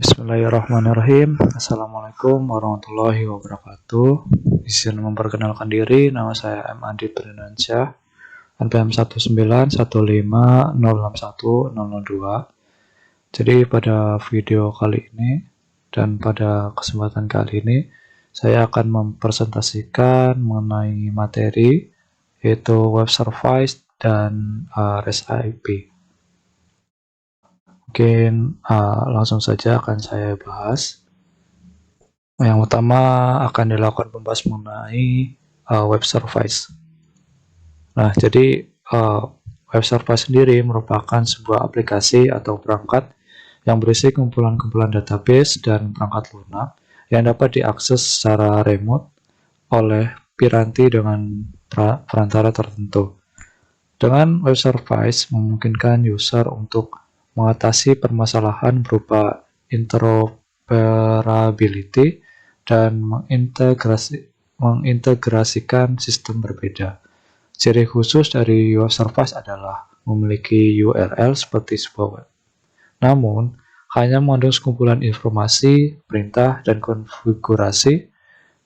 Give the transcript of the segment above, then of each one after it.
Bismillahirrahmanirrahim. Assalamualaikum warahmatullahi wabarakatuh. Izin memperkenalkan diri, nama saya M. Andi Prinansyah, NPM 19150610002. Jadi pada video kali ini dan pada kesempatan kali ini, saya akan mempresentasikan mengenai materi yaitu web service dan REST API. Mungkin langsung saja akan saya bahas. Yang pertama akan dilakukan pembahas mengenai web service. Nah, jadi web service sendiri merupakan sebuah aplikasi atau perangkat yang berisi kumpulan-kumpulan database dan perangkat lunak yang dapat diakses secara remote oleh piranti dengan perantara tertentu. Dengan web service memungkinkan user untuk mengatasi permasalahan berupa interoperability dan mengintegrasikan sistem berbeda. Ciri khusus dari web service adalah memiliki URL seperti sebuah web. Namun, hanya mengandung sekumpulan informasi, perintah, dan konfigurasi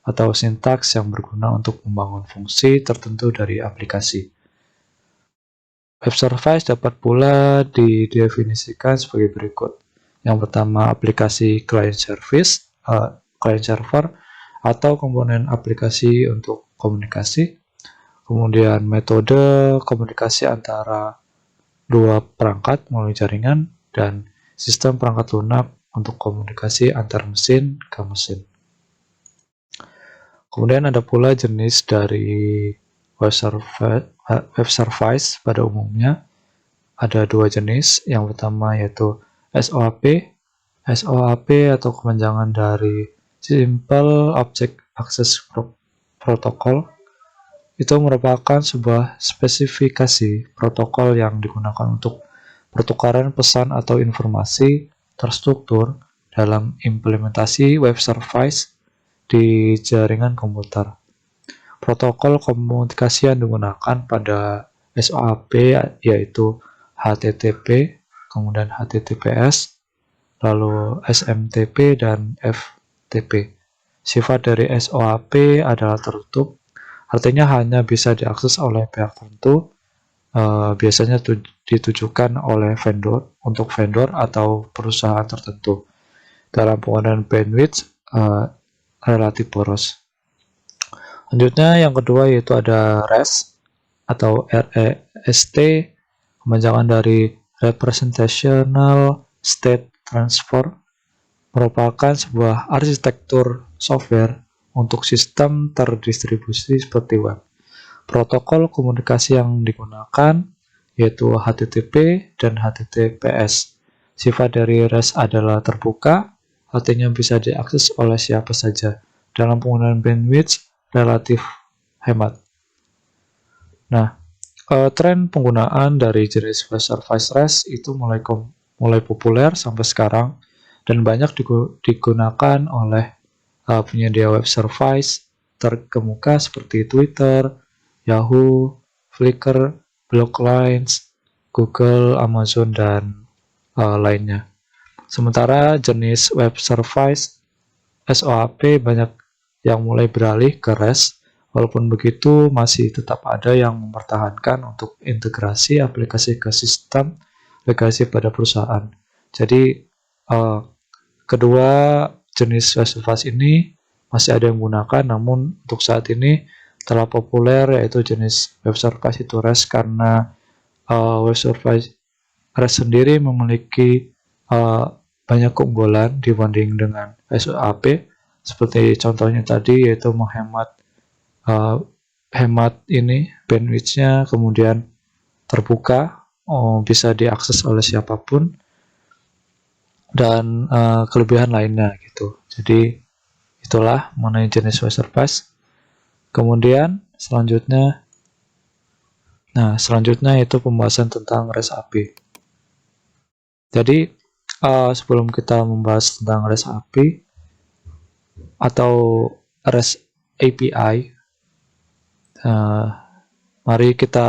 atau sintaks yang berguna untuk membangun fungsi tertentu dari aplikasi. Web service dapat pula didefinisikan sebagai berikut. Yang pertama, aplikasi client server atau komponen aplikasi untuk komunikasi. Kemudian metode komunikasi antara dua perangkat melalui jaringan dan sistem perangkat lunak untuk komunikasi antar mesin ke mesin. Kemudian ada pula jenis dari web service pada umumnya. Ada dua jenis. Yang pertama yaitu SOAP. SOAP atau kepanjangan dari Simple Object Access Protocol. Itu merupakan sebuah spesifikasi protokol yang digunakan untuk pertukaran pesan atau informasi terstruktur dalam implementasi web service di jaringan komputer. Protokol komunikasi yang digunakan pada SOAP yaitu HTTP, kemudian HTTPS, lalu SMTP dan FTP. Sifat dari SOAP adalah tertutup, artinya hanya bisa diakses oleh pihak tertentu, biasanya ditujukan oleh vendor untuk vendor atau perusahaan tertentu. Dalam penggunaan bandwidth relatif boros. Selanjutnya yang kedua yaitu ada REST atau REST, kepanjangan dari Representational State Transfer, merupakan sebuah arsitektur software untuk sistem terdistribusi seperti web. Protokol komunikasi yang digunakan yaitu HTTP dan HTTPS. Sifat dari REST adalah terbuka, artinya bisa diakses oleh siapa saja. Dalam penggunaan bandwidth relatif hemat. Nah, tren penggunaan dari jenis web service REST itu mulai populer sampai sekarang dan banyak digunakan oleh penyedia web service terkemuka seperti Twitter, Yahoo, Flickr, Blocklines, Google, Amazon, dan lainnya. Sementara jenis web service SOAP banyak yang mulai beralih ke REST, walaupun begitu masih tetap ada yang mempertahankan untuk integrasi aplikasi ke sistem legasi pada perusahaan. Jadi kedua jenis web service ini masih ada yang menggunakan, namun untuk saat ini telah populer yaitu jenis web service itu REST karena web service REST sendiri memiliki banyak keunggulan dibanding dengan SOAP. Seperti contohnya tadi yaitu menghemat bandwidth-nya, kemudian terbuka, bisa diakses oleh siapapun, dan kelebihan lainnya gitu. Jadi itulah mengenai jenis web service. Kemudian selanjutnya itu pembahasan tentang REST API. Jadi sebelum kita membahas tentang REST API atau REST API, mari kita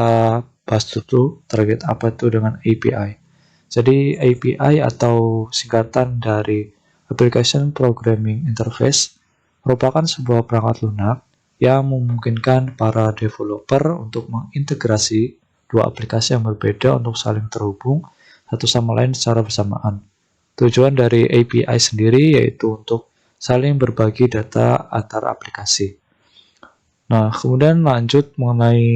bahas dulu terkait apa itu dengan API. Jadi API atau singkatan dari Application Programming Interface merupakan sebuah perangkat lunak yang memungkinkan para developer untuk mengintegrasi dua aplikasi yang berbeda untuk saling terhubung satu sama lain secara bersamaan. Tujuan dari API sendiri yaitu untuk saling berbagi data antar aplikasi. Nah, kemudian lanjut mengenai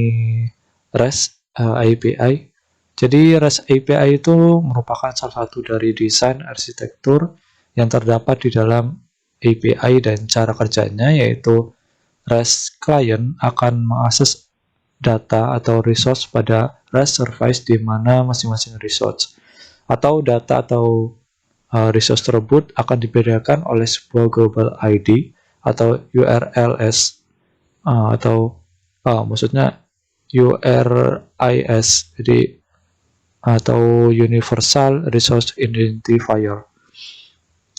REST API. Jadi REST API itu merupakan salah satu dari desain arsitektur yang terdapat di dalam API, dan cara kerjanya yaitu REST client akan mengakses data atau resource pada REST service di mana masing-masing resource atau data atau resource tersebut akan dibedakan oleh sebuah global ID atau URLs atau maksudnya URIS, jadi atau Universal Resource Identifier.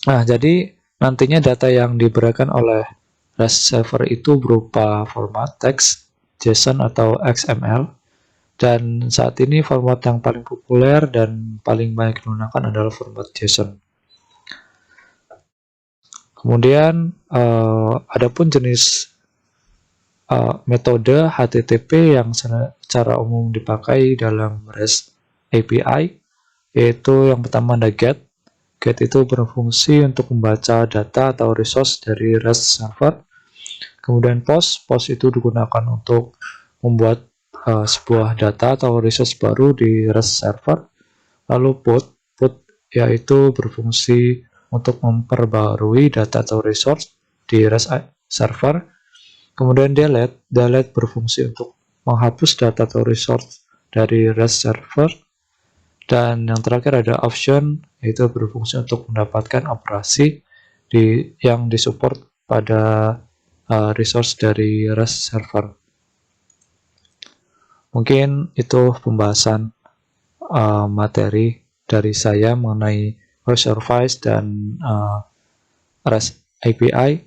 Nah, jadi nantinya data yang diberikan oleh REST server itu berupa format teks, JSON atau XML, dan saat ini format yang paling populer dan paling banyak digunakan adalah format JSON. Kemudian adapun jenis metode HTTP yang secara umum dipakai dalam REST API, yaitu yang pertama ada GET. GET itu berfungsi untuk membaca data atau resource dari REST server. Kemudian POST. POST itu digunakan untuk membuat sebuah data atau resource baru di REST server. Lalu PUT. PUT yaitu berfungsi untuk memperbarui data atau resource di REST server. Kemudian delete. Delete berfungsi untuk menghapus data atau resource dari REST server. Dan yang terakhir ada option, yaitu berfungsi untuk mendapatkan operasi yang disupport pada resource dari REST server. Mungkin itu pembahasan materi dari saya mengenai web service dan REST API.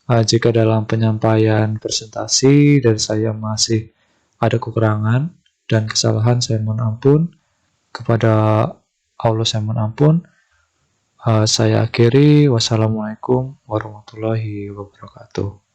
Jika dalam penyampaian presentasi dari saya masih ada kekurangan dan kesalahan, saya mohon ampun. Kepada Allah saya mohon ampun. Saya akhiri. Wassalamualaikum warahmatullahi wabarakatuh.